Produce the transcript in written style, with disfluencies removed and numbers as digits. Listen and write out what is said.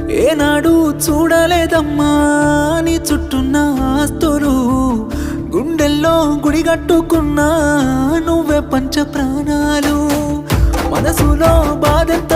ఏనాడు చూడలేదమ్మా నీ చుట్టున్న ఆస్తులు గుండెల్లో గుడిగట్టుకున్నా నువ్వే పంచ ప్రాణాలు మనసులో బాధెంత